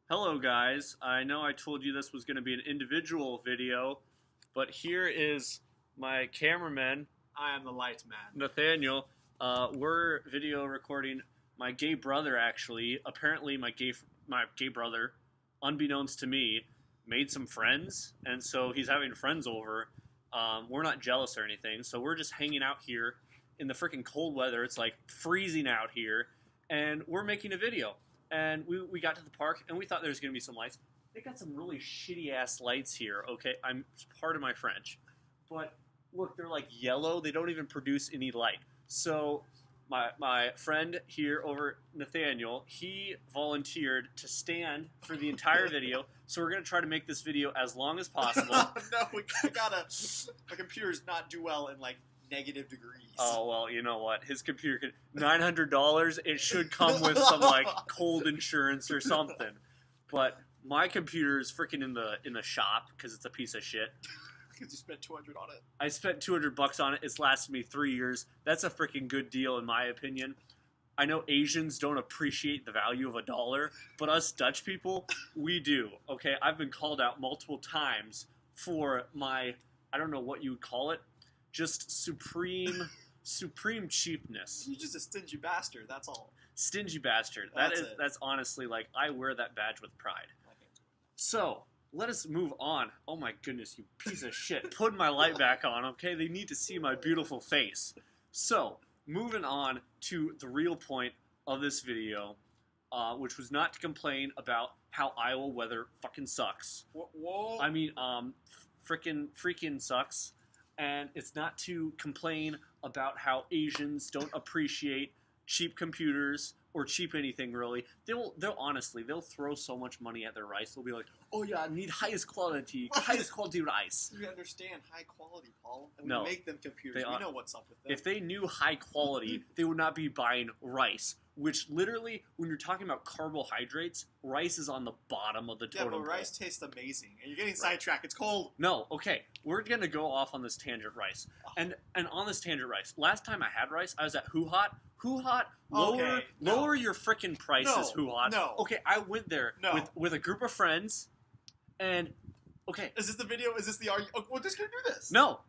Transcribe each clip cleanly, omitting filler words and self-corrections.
Hello guys, I know I told you this was going to be an individual video, but here is my cameraman, I am the light man. Nathaniel. We're video recording my gay brother actually. Apparently my gay brother, unbeknownst to me, made some friends, and so he's having friends over. We're not jealous or anything, so we're just hanging out here in the freaking cold weather. It's like freezing out here, and we're making a video. And we got to the park, and we thought there was going to be some lights. They got some really shitty-ass lights here, okay? Pardon my French. But, look, they're like yellow. They don't even produce any light. So, my friend here over, Nathaniel, he volunteered to stand for the entire video. So we're going to try to make this video as long as possible. No, we gotta... My computer's not do well in, like, negative degrees. Oh, well, you know what? His computer could... $900, it should come with some, like, cold insurance or something. But my computer is freaking in the shop because it's a piece of shit. Because you spent $200 on it. I spent $200 on it. It's lasted me 3 years. That's a freaking good deal in my opinion. I know Asians don't appreciate the value of $1, but us Dutch people, we do. Okay, I've been called out multiple times for my, I don't know what you would call it, just supreme cheapness. You're just a stingy bastard, that's all. Stingy bastard. That's honestly, like, I wear that badge with pride. So, let us move on. Oh my goodness, you piece of shit. Put my light back on, okay? They need to see my beautiful face. So, moving on to the real point of this video, which was not to complain about how Iowa weather fucking sucks. Whoa. I mean, freaking sucks. And it's not to complain about how Asians don't appreciate cheap computers or cheap anything really. They'll throw so much money at their rice. They'll be like, oh yeah, I need highest quality rice. You understand high quality, Paul. And No. we make them computers. We know what's up with them. If they knew high quality, they would not be buying rice. Which literally, when you're talking about carbohydrates, rice is on the bottom of the totem pole. Yeah, but rice tastes amazing. And you're getting sidetracked. It's cold. No, okay. We're going to go off on this tangent rice. And on this tangent rice, last time I had rice, I was at Who Hot. Who Hot, lower your frickin' prices, Who Hot. No. Okay, I went there with a group of friends, and, okay. Is this the video? Is this the argument? Oh, we're just going to do this. No,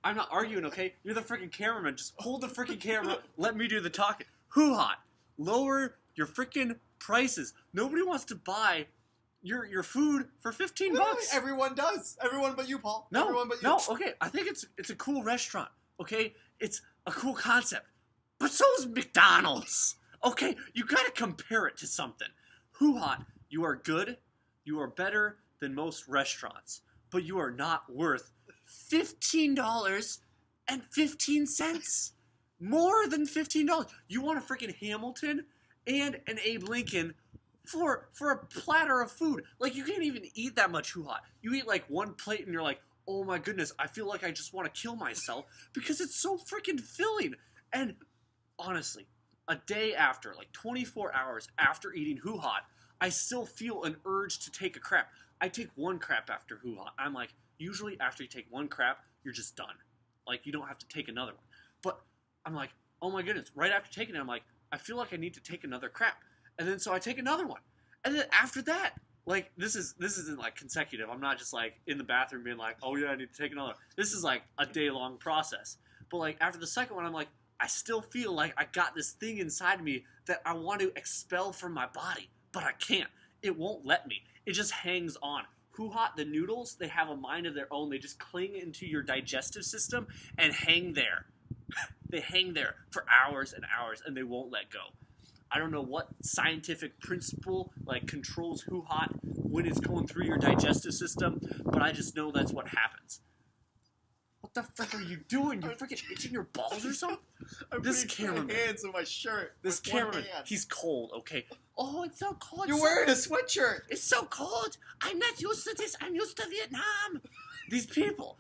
I'm not arguing, okay? You're the freaking cameraman. Just hold the freaking camera. Let me do the talking. Who Hot, lower your freaking prices. Nobody wants to buy your food for $15. Everyone does. Everyone but you, Paul. No, Everyone but you. no, okay. I think it's a cool restaurant, okay? It's a cool concept. But so is McDonald's. Okay, you gotta compare it to something. Who Hot, you are good. You are better than most restaurants. But you are not worth $15.15. More than $15. You want a freaking Hamilton and an Abe Lincoln for a platter of food. Like, you can't even eat that much Who Hot. You eat like one plate and you're like, oh my goodness, I feel like I just want to kill myself because it's so freaking filling. And honestly, a day after, like 24 hours after eating Who Hot, I still feel an urge to take a crap. I take one crap after Who Hot. I'm like, usually after you take one crap, you're just done. Like, you don't have to take another one. But I'm like, oh my goodness, right after taking it, I'm like, I feel like I need to take another crap. And then so I take another one. And then after that, like, this isn't like consecutive. I'm not just like in the bathroom being like, oh yeah, I need to take another. This is like a day-long process. But like after the second one, I'm like, I still feel like I got this thing inside me that I want to expel from my body, but I can't. It won't let me. It just hangs on. Who Hot, the noodles, they have a mind of their own. They just cling into your digestive system and hang there. They hang there for hours and hours, and they won't let go. I don't know what scientific principle like controls Who Hot when it's going through your digestive system, but I just know that's what happens. What the frick are you doing? You're freaking itching your balls or something? This cameraman. Hands in my shirt. This cameraman, he's cold, okay? Oh, it's so cold. You're wearing a sweatshirt. It's so cold. I'm not used to this. I'm used to Vietnam. These people,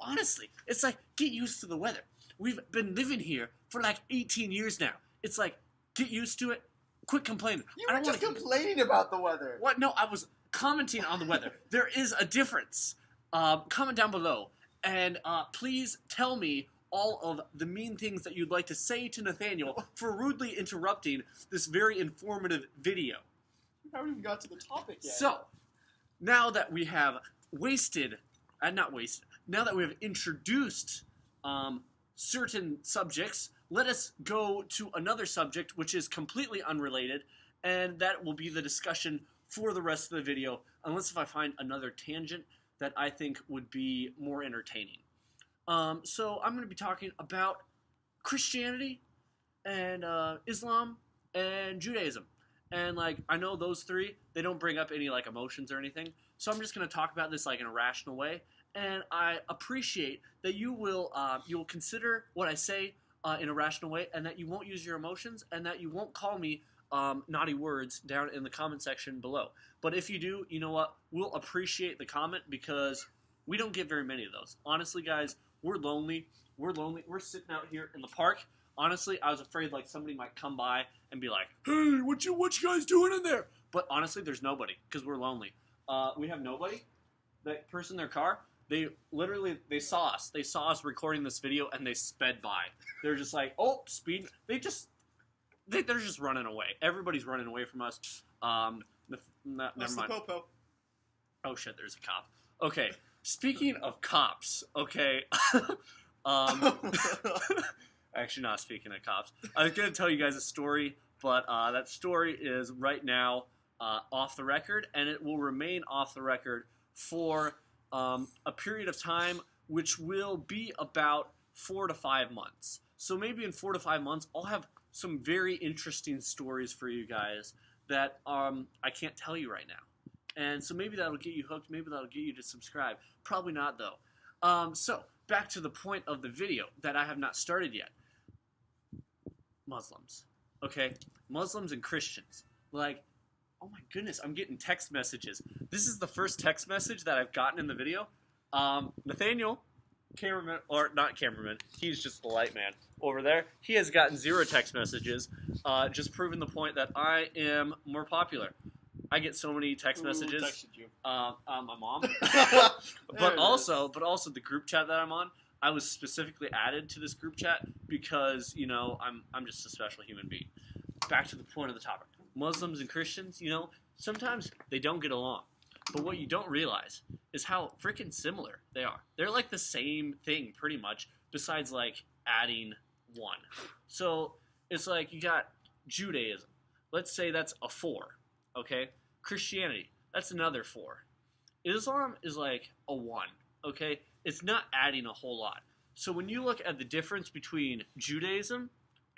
honestly, it's like, get used to the weather. We've been living here for like 18 years now. It's like, get used to it. Quit complaining. You were just complaining about the weather. What? No, I was commenting on the weather. There is a difference. Comment down below. And please tell me all of the mean things that you'd like to say to Nathaniel for rudely interrupting this very informative video. haven't even got to the topic yet. So, now that we have now that we have introduced certain subjects, let us go to another subject which is completely unrelated, and that will be the discussion for the rest of the video, unless if I find another tangent that I think would be more entertaining. So I'm going to be talking about Christianity and Islam and Judaism. And, like, I know those three, they don't bring up any, like, emotions or anything. So I'm just going to talk about this, like, in a rational way. And I appreciate that you will consider what I say in a rational way, and that you won't use your emotions, and that you won't call me naughty words down in the comment section below. But if you do, you know what? We'll appreciate the comment, because we don't get very many of those. Honestly, guys, we're lonely. We're sitting out here in the park. Honestly, I was afraid, like, somebody might come by and be like, "Hey, what you guys doing in there?" But honestly, there's nobody, because we're lonely. We have nobody. That person in their car, they saw us. They saw us recording this video, and they sped by. They're just like, oh, speed. They're just running away. Everybody's running away from us. Never mind. Popo. Oh shit, there's a cop. Okay, speaking of cops, okay. Actually, not speaking of cops. I was going to tell you guys a story, but that story is right now off the record, and it will remain off the record for a period of time which will be about 4 to 5 months. So maybe in 4 to 5 months, I'll have some very interesting stories for you guys that I can't tell you right now. And so maybe that'll get you hooked. Maybe that'll get you to subscribe. Probably not, though. So back to the point of the video that I have not started yet. Muslims. Okay? Muslims and Christians. Like, oh my goodness, I'm getting text messages. This is the first text message that I've gotten in the video. Nathaniel, cameraman, or not cameraman, he's just the light man over there. He has gotten 0 text messages, just proving the point that I am more popular. I get so many text messages. Who texted you? My mom. but also the group chat that I'm on. I was specifically added to this group chat because, you know, I'm just a special human being. Back to the point of the topic. Muslims and Christians, you know, sometimes they don't get along. But what you don't realize is how freaking similar they are. They're like the same thing pretty much, besides like adding one. So it's like you got Judaism. Let's say that's a 4. Okay? Christianity, that's another 4. Islam is like a 1. Okay? It's not adding a whole lot. So when you look at the difference between Judaism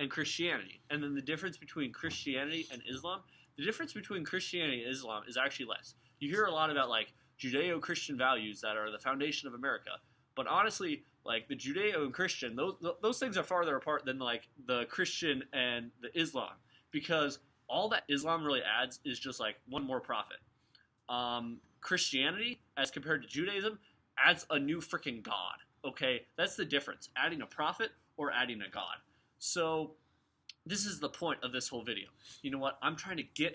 and Christianity, and then the difference between Christianity and Islam, the difference between Christianity and Islam is actually less. You hear a lot about, like, Judeo-Christian values that are the foundation of America, but honestly, like, the Judeo and Christian, those things are farther apart than, like, the Christian and the Islam, because all that Islam really adds is just, like, one more prophet. Christianity, as compared to Judaism, adds a new freaking god, okay? That's the difference, adding a prophet or adding a god. So this is the point of this whole video. You know what? I'm trying to get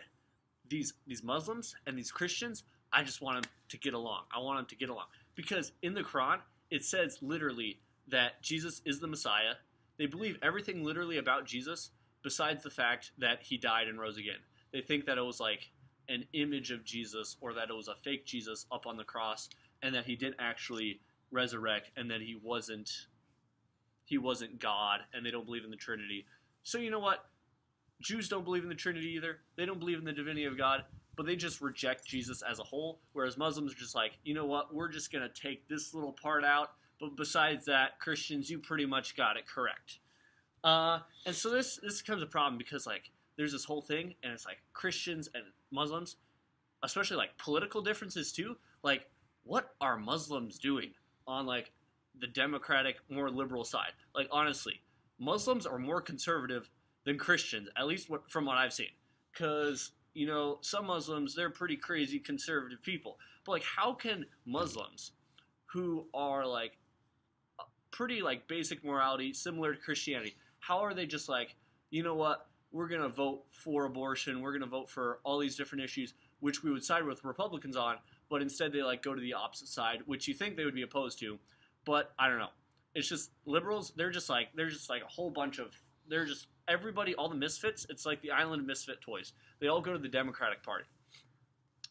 these Muslims and these Christians, I just want them to get along. I want them to get along. Because in the Quran, it says literally that Jesus is the Messiah. They believe everything literally about Jesus besides the fact that he died and rose again. They think that it was like an image of Jesus, or that it was a fake Jesus up on the cross, and that he didn't actually resurrect, and that he wasn't God, and they don't believe in the Trinity. So you know what? Jews don't believe in the Trinity either. They don't believe in the divinity of God, but they just reject Jesus as a whole, whereas Muslims are just like, you know what? We're just going to take this little part out, but besides that, Christians, you pretty much got it correct. And so this becomes a problem because, like, there's this whole thing, and it's like Christians and Muslims, especially, like, political differences too. Like, what are Muslims doing on, like, the democratic, more liberal side? Like, honestly, Muslims are more conservative than Christians, at least from what I've seen. Because, you know, some Muslims, they're pretty crazy conservative people. But, like, how can Muslims, who are, like, pretty, like, basic morality, similar to Christianity, how are they just like, you know what, we're going to vote for abortion, we're going to vote for all these different issues, which we would side with Republicans on, but instead they, like, go to the opposite side, which you think they would be opposed to. But I don't know. It's just liberals. They're just like a whole bunch of. They're just everybody. All the misfits. It's like the island of misfit toys. They all go to the Democratic Party.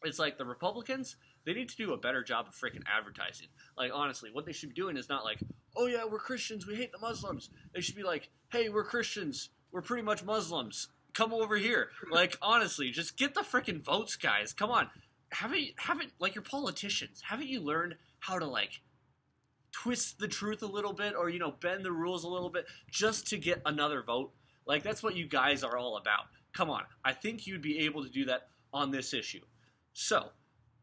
It's like the Republicans, they need to do a better job of freaking advertising. Like, honestly, what they should be doing is not like, oh yeah, we're Christians, we hate the Muslims. They should be like, hey, we're Christians, we're pretty much Muslims. Come over here. Like, honestly, just get the freaking votes, guys. Come on. Haven't like, your politicians, haven't you learned how to, like, twist the truth a little bit, or, you know, bend the rules a little bit just to get another vote? Like, that's what you guys are all about. Come on. I think you'd be able to do that on this issue. So,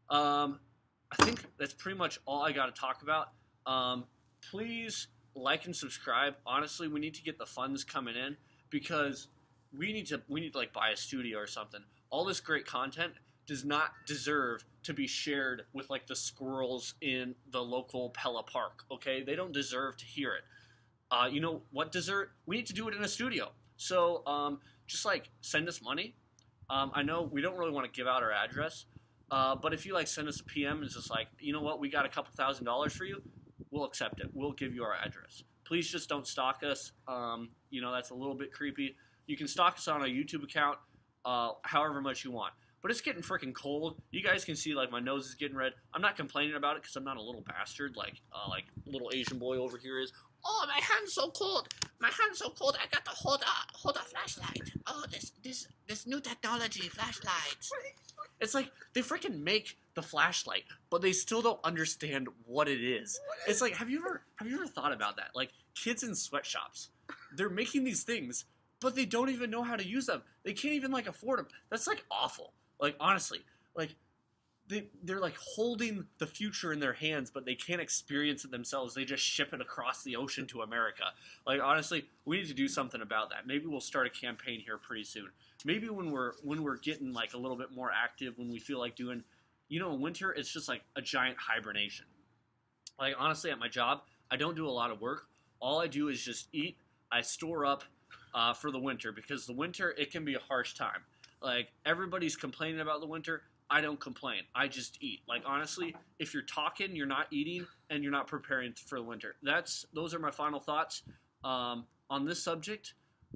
I think that's pretty much all I got to talk about. Please like and subscribe. Honestly, we need to get the funds coming in, because we need to like buy a studio or something. All this great content does not deserve to be shared with, like, the squirrels in the local Pella Park. Okay, they don't deserve to hear it. You know what deserve? We need to do it in a studio. So, just, like, send us money. I know we don't really want to give out our address. But if you, like, send us a PM and it's just like, you know what, we got a couple $1,000s for you, we'll accept it. We'll give you our address. Please just don't stalk us. You know, that's a little bit creepy. You can stalk us on our YouTube account, however much you want. But it's getting freaking cold. You guys can see, like, my nose is getting red. I'm not complaining about it because I'm not a little bastard like little Asian boy over here is. Oh, my hand's so cold. My hand's so cold. I got to hold a flashlight. Oh, this new technology flashlight. It's like they freaking make the flashlight, but they still don't understand what it is. It's like, have you ever thought about that? Like, kids in sweatshops, they're making these things, but they don't even know how to use them. They can't even, like, afford them. That's, like, awful. Like, honestly, like, they're like holding the future in their hands, but they can't experience it themselves. They just ship it across the ocean to America. Like, honestly, we need to do something about that. Maybe we'll start a campaign here pretty soon. Maybe when we're getting, like, a little bit more active, when we feel like doing, you know, in winter, it's just like a giant hibernation. Like, honestly, at my job, I don't do a lot of work. All I do is just eat. I store up for the winter, because the winter, it can be a harsh time. Like, everybody's complaining about the winter. I don't complain. I just eat. Like, honestly, if you're talking, you're not eating, and you're not preparing for the winter. Those are my final thoughts on this subject.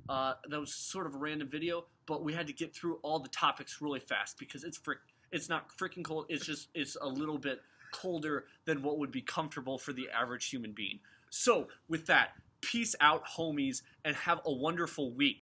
That was sort of a random video, but we had to get through all the topics really fast, because it's not freaking cold. It's a little bit colder than what would be comfortable for the average human being. So, with that, peace out, homies, and have a wonderful week.